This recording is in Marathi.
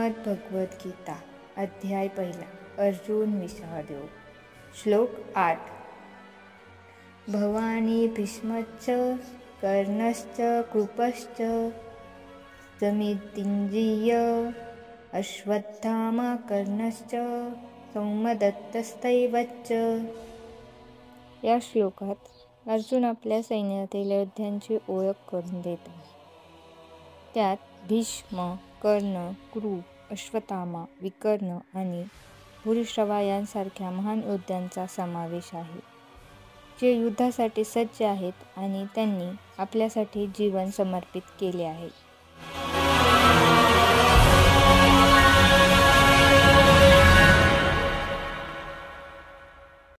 श्रीमद् भगवद्गीता अध्याय 1 अर्जुन विषाद योग श्लोक 8 भवानी भीष्मश्च कर्णश्च कृपश्च समितिञ्जय अश्वत्थामा कर्णश्च सौमदत्तस्तैवच। या श्लोकात अर्जुन आपल्या सैन्यातील योद्ध्यांची ओळख करून देत आहे. त्यात भीष्म, कर्ण, कृ, अश्वत्थामा, विकर्ण आणि भूरिश्रवा यांसारख्या महान योद्ध्यांचा समावेश आहे, जे युद्धासाठी सज्ज आहेत आणि त्यांनी आपल्यासाठी जीवन समर्पित केले आहे.